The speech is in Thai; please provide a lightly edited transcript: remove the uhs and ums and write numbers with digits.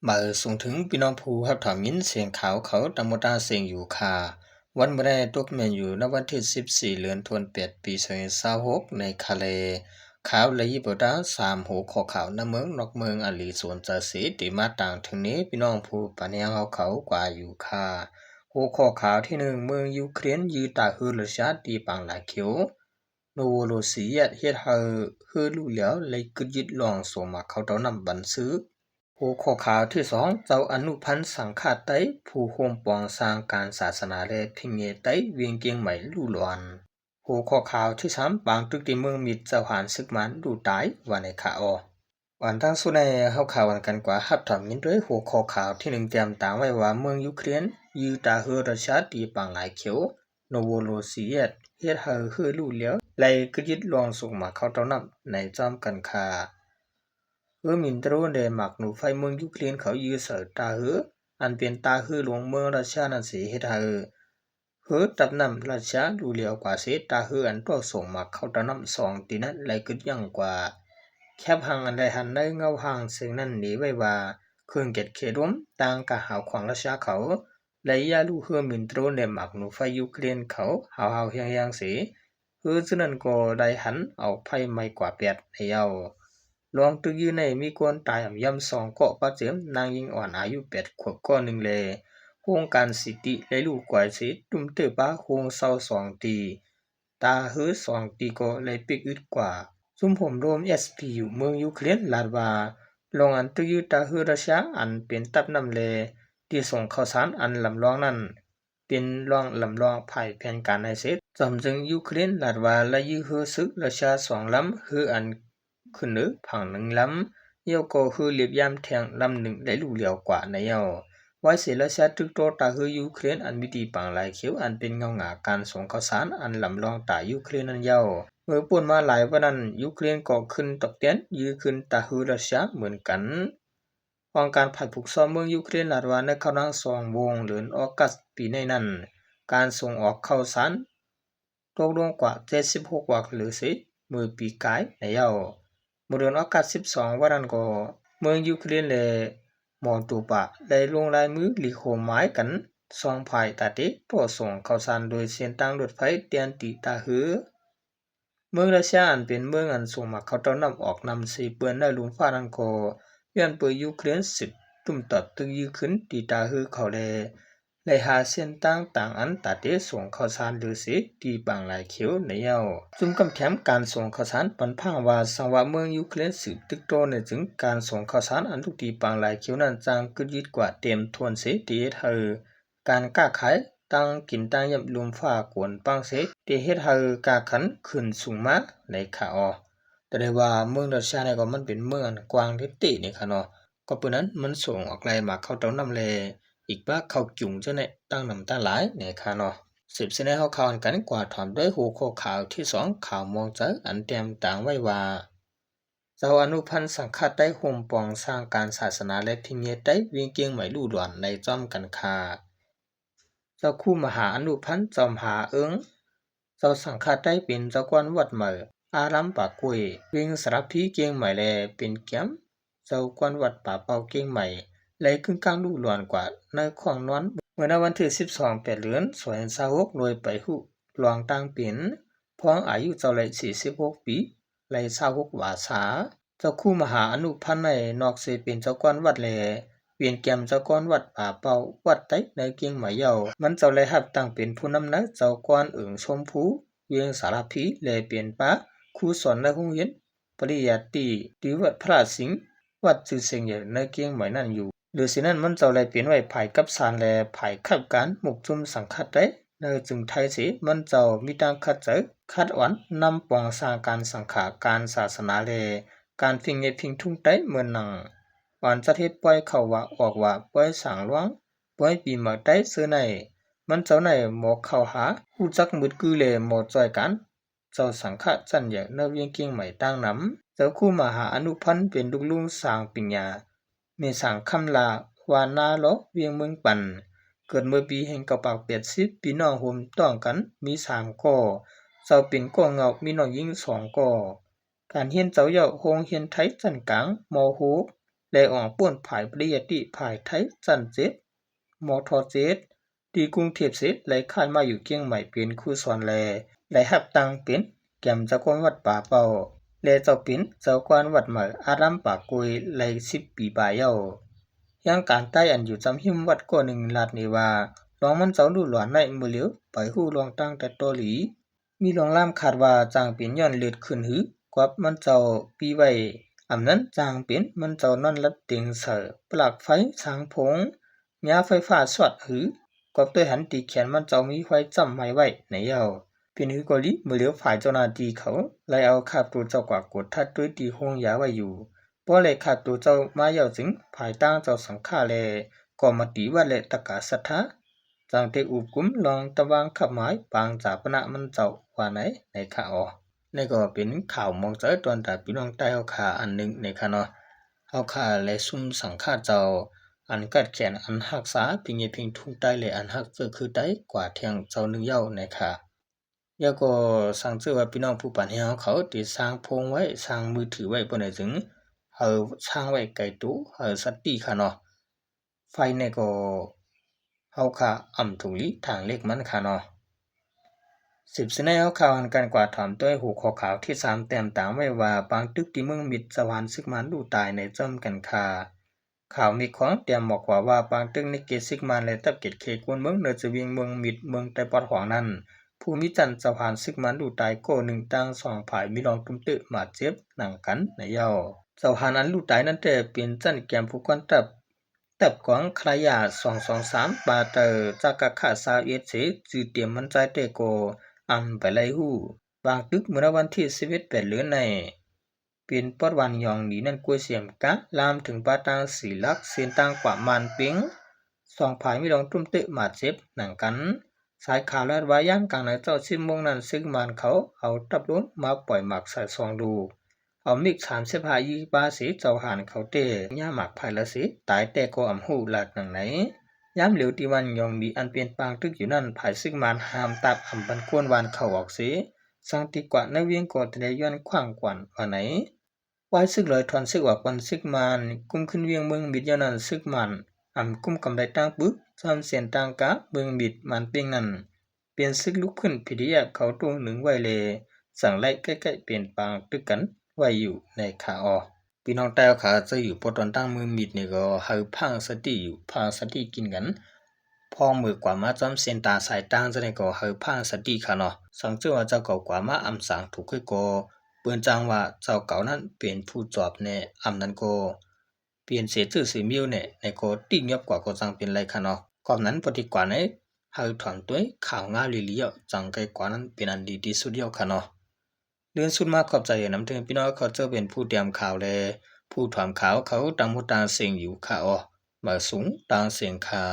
มาส่งถึงพี่น้องผู้รับถามยินเสียงข่าวเขาตำมตาเสียงอยู่ค่ะวันเมื่อได้ตกแมนอยู่ในวันที่14เดือนธันวาคมปี2026ในคาเลข่าวและยิบดา3หัวข้อข่าวในเมืองนอกเมืองอลีสวนจะสีติมาต่างถึงนี้พี่น้องผู้ปานยังเขากว่าอยู่ค่ะหัวข้อข่าวที่1เมืองยูเครนยืตาฮือรัสเซียตีปังหลายเขียวโนโวโลซียเฮ็ดให้ฮือลู่เหลียวเลยกึดยึดลองส่งมาเขาเต้านำบันซื้อ หัวข้อข่าวที่2เจ้าอนุพันธ์สังฆาไตผู้โฮมปองสร้างการศาสนาและพิงเงไตเวียงเกียงใหม่ลู่หลวนหัวข้อข่าวที่3บางตึกที่เมืองมิตรเจ้าหานศึกมันดูตายวันในข่าววันทั้งสุดในเฮาข่าวกันกว่าฮับถามยินด้วยหัวข้อข่าวที่1เตรียมตามไว้ว่าเมืองยูเครนยืตาเฮรัสเซียตีปังหลายเขียวโนโวโลซีเอตเฮ็ดให้ฮือลู่เหลียวไล่กึดยึดลองส่งมาเข้าเต้านำในจอมกันค่า มินโตรเดมักนูไฟเมืองยูเครนเขายื้อเสอตาหืออันเป็นตาหือหลวงเมืองรัสเซียนั่นสิเฮ็ดให้ตับนำรัสเซียดูเหลียวกว่าเสตาหืออันตัวส่งมาเข้าตะนำ2ตีนั้นไหลกึดยังกว่าแคบหังอันใดหันได้เงาหังซึ่งนั้นหนีไว้ว่าเครื่องเก็ดเขตรวมต่างกะหาวของรัสเซียเขาและยาลูมินโตรเดมักนูไฟยูเครนเขาหาวเฮียงสิฉะนั้นก็ได้หันเอาไฟไม่กว่า8ให้เอาลองตึกยืนในมีคนตายย่ำ2เกาะปะเจิมนางยิงอ่อนอายุ8ขวบก็1เลยโครงการสิติและลูกกว่าสิตุ้มเตอปาโครงเศร้า2ตีตาหือ2ตีก็เลยปิกอึดกว่าซุ่มผมรวม SPU เมืองยูเครนลาดว่าลองอันตึกยืตาหือรัสเซียอันเป็นตับนำเลที่ส่งข่าวสารอันลำลองนั้นเป็นรองลำลองภายแผนการในเสร็จจำจึงยูเครนลาดว่าและยื้อฮือซึกรัสเซีย2ลำฮืออันขึ้นนึกผัง1ลำเยาก็คือเรียบยามแทงลำ1ได้ลูกเหลียวกว่าในเยาไว้เสียรัสเซียตึกโตตาฮือยูเครนอันมีตีปังหลายเขียวอันเป็นเงาหงาการส่งข่าวสารอันลำลองตายูเครนนั้นเยาเมื่อป่นมาหลายวันนั้นยูเครนก็ขึ้นตอกเตียนยื้อขึ้นตาฮือรัสเซียเหมือนกันองค์การผัดผูกซ้อมเมืองยูเครนลาดว่าในเขานัง2วงเดือนออกัสปีในนั้นการส่งออกข่าวสารตกลงกว่า76วักหรือสิมือปีกายในเยาเมื่อเดือนออกัส12วันนั้นก็เมืองยูเครนและมอลโดวาได้ลงลายมือลีโคหมายกัน2ฝ่ายตัดเตต่อส่งข่าวสารโดยเส้นทางรถไฟเตียนติตาหือเมืองรัสเซียอันเป็นเมืองอันส่งมาเขาต้อนนำออกนำสีเปื้อนได้ลุงฟ้านั้นก็ย้อนเปิดยูเครน10ตุ้มตัดตึกยื้อขึ้นติตาหือเขาและหาเส้นทางต่างอันตัดเตส่งข่าวสารหรือสิที่บางหลายเขียวในเยาจุ่มกำแคมการส่งข่าวสารปันพังว่าสังว่าเมืองยูเครนสืบตึกโตในถึงการส่งข่าวสารอันทุกที่บางหลายเขียวนั้นจางกึดยึดกว่าเต็มทวนเสตีเธอการก้าขายตั้งกินตั้งยับลุมฟ้ากวนปังเสตีเฮ็ดให้กาขันขึ้นสูงมากในข่าวแต่ได้ว่าเมืองรัสเซียเนี่ยก็มันเป็นเมืองกว้างที่ตินี่ค่ะเนาะก็เปิ้นนั้นมันส่งออกไลมาเข้าเต้านำแลอีกว่าเข้าจุงจะเนี่ยตั้งนำตั้งหลายเนี่ยค่ะเนาะสืบเสนอเฮาข่าวกันกว่าถามด้วยหัวข้อข่าวที่2ข่าวมองเจออันเตรียมต่างไว้ว่าเจ้าอนุพันธ์สังฆาไต้โฮมปองสร้างการศาสนาและพิเยไต้เวียงเกียงใหม่ลู่ดวนในจอมกันคาเจ้าคู่มหาอนุพันธ์จอมหาเอิงเจ้าสังฆาไต้เป็นเจ้ากวนวัดใหม่อารามป่ากล้วยเวียงสระพีเกียงใหม่แลเป็นเกียมเจ้ากวนวัดป่าเป่าเกียงใหม่เลยกึ่งกลางลู่หลวนกว่าในของนอนเมื่อในวันที่12เดือน2026โดยไปหุหลวงต่างเป็นพร้องอายุเจ้าเลย46ปีเลย26วาษาเจ้าคู่มหาอนุพันธ์ในนอกเสเป็นเจ้ากวนวัดแลเปลี่ยนแกมเจ้ากวนวัดป่าเป่าวัดไต้ในเกียงใหม่เยามันเจ้าเลยรับตั้งเป็นผู้นำนะเจ้ากวนเอิงชมพูเวียงสารพีและเปลี่ยนปะครูสอนในโรงเรียนปริยัติที่วัดพระสิงห์วัดจือเสียงใหญ่ในเกียงใหม่นั่นอยู่หรือสินั้นมันเจ้าเลยเปลี่ยนไว้ภายกับสารและภายขับการหมกจุมสังคัดได้ในจึงไทยสิมันเจ้ามีทางคัดเจอคัดวันนำปองสร้างการสังขาการศาสนาและการพิงเงพิงทุ่งไต้เมืองนังวันจะเทศปล่อยเขาว่าออกว่าปล่อยสางหลวงปล่อยปีมาไต้ซื้อในมันเจ้าในหมอกเข้าหาหูจักมืดกือเลยหมดจอยกันเจ้าสังฆะจันใหญ่ในเวียงเกียงใหม่ตั้งนำเจ้าคู่มหาอนุพันธ์เป็นลูกลุงสร้างปิญญาเมสังคำลาวานาโลเวียงเมืองปันเกิดเมื่อปีแห่ง1980พี่น้องโฮมต้องกันมี3ก่อเจ้าเป็นก่อเงามีน้องหญิง2ก่อการเรียนเจ้าเยาะโรงเรียนไทยจันกลางม.6 และออกป่วนภายปริยติภายไทยจันเจ็ดมทเจ็ดที่กรุงเทพเสร็จและค่ายมาอยู่เกียงใหม่เป็นครูสอนและหับตังเป็นแก่มเจ้าคนวัดป่าเป่าและเจ้าเป็นเจ้ากวนวัดใหม่อารามป่ากุยและ10 ปีป่าเย้ายังการใต้อันอยู่จำหิมวัดก็หนึ่งลาดนี้ว่าลองมันเจ้าดูหลวนในมือเหลียวไปหู้ลองตั้งแต่โตหลีมีลองล่ามขาดว่าจางเป็นย้อนเลือดขึ้นหือกวับมันเจ้าปีไว้อำนั้นจางเป็นมันเจ้านอนลัดเต็งเสอปลักไฟสางผงยาไฟฟ้าสวดหือกวับด้วยหันตีแขนมันเจ้ามีไฟจำไม่ไว้ในเย้าเป็นหือกอลีมือเหลียวฝ่ายเจ้าหน้าที่เขาไล่เอาคาบตัวเจ้ากว่ากดทัดด้วยตีห้องยาไว้อยู่เพราะเลยคาบตัวเจ้ามาเย้าจึงภายตั้งเจ้าสังฆาแลก็มาตีว่าและตะกาศรัทธาจางเตอุบกุมลองตะวางขับหมายปางจาปณะมันเจ้าว่าไหนในข่าวนี่ก็เป็นข่าวมองเจอตอนแต่พี่น้องใต้เฮาข่าอันหนึ่งในค่ะเนาะเฮาข่าและซุ่มสังฆาเจ้าอันกัดแขนอันหักษาพิงเยพิงทุ่งใต้และอันหักเจอคือใต้กว่าเที่ยงเจ้าหนึ่งเย้าในค่ะแล้วก็สั่งเจอว่าพี่น้องผู้ปันให้เฮาเขาที่สร้างพงไว้สร้างมือถือไว้บ่ได้ถึงเฮาสร้างไว้ไกลตู้เฮาสัตติค่ะเนาะไฟเนี่ยก็เฮาค่ะอำถุงลิทางเล็กมันค่ะเนาะ10สนัยเฮาข่าวอันกันกว่าถามด้วยหูขอขาวที่3แต้มตามไว้ว่าปางตึกที่เมืองมิตรสวรรค์ซึกมันดูตายในจอมกันค่ะข่าวมีของเตรียมบอกว่าปางตึกในเกตซึกมันและตับเกตเคกวนเมืองเนอจะเวียงเมืองมิตรเมืองไต้ปอดหวางนั้นผู้มีจันสะพานซึกมันดูตายโกหนึ่งตั้ง2 ภายมีรองตุ้มตึกมาเจ็บหนังกันในเย้าสะพานอันดูตายนั้นแต่เป็นจันแกมผู้กวนตับกวางคลายา223บาเตอร์จากกะขาซาเอสจือเตรียมมันใจเตโกไปไล่หูบางตึกเมื่อวันที่11 8เดือนในเป็นปอดวันยองนี้นั่นกวยเสียมกะลามถึงปาตางสีลักเส้นต่างกว่ามันปิง2 ภายมีรองตุ้มตึกมาเจ็บหนังกันสายข่าวและวาย่างกลางในเจ้าชิมมงนั้นซึ่งมันเขาเอาตับล้นมาปล่อยหมักใส่ซองดูเอามิก35 28สีเจ้าหานเขาเตะย่าหมักภายละสีตายแต่ก็หูหลัดหนังไหนย้ำเหลียวตีวันยองดีอันเปลี่ยนปางตึกอยู่นั่นภายซึ่งมันหามตับบันกวนวานเข้าออกสีสังติกว่าในเวียงกอดในย้อนขว้างกวนว่าไหนไว้ซึกเลยทอนซึกว่าวันซึกมันกุ้มขึ้นเวียงเมืองมิดยานันซึกมันกุ้มกำไดตั้งปึ๊กจำเสียนตังกะเมืองมิดมันเปียงนั่นเปลี่ยนซึกลุกขึ้นพิธีเขาตัวหนึ่งไว้เลยสั่งไล่ใกล้ๆเปลี่ยนปางตึกกันไว้อยู่ในขาพี่น้องใต้ขาจะอยู่ปตอนตั้งมือมิดนี่ก็เฮาพังสติอยู่พังสติกินกันพอมือกว่ามาจอมเส้นตาสายตั้งจะได้ก็เฮาพังสติค่ะเนาะสังเจอว่าเจ้าเก่ากว่ามาอำสางถูกค่อยก็เปิ้นจังว่าเจ้าเก่านั้นเป็นผู้จอบในนั้นก็เปลี่ยนเสียชื่อเสียมิวเนี่ยในก็ติ้งยับกว่าก็จังเป็นไรค่ะเนาะก่อนนั้นปฏิกว่าในเฮาถอนตัวข่าวงาลีๆจังไกลกว่านั้นเป็นอันดีที่สุดค่ะเนาะเรื่องสุดมากขอบใจน้ำถึงพี่น้องเขาเจอเป็นผู้เตรียมข่าวและผู้ถามข่าวเขาตามหัวตาเสียงอยู่ค่ะมาสูงตาเสียงค่ะ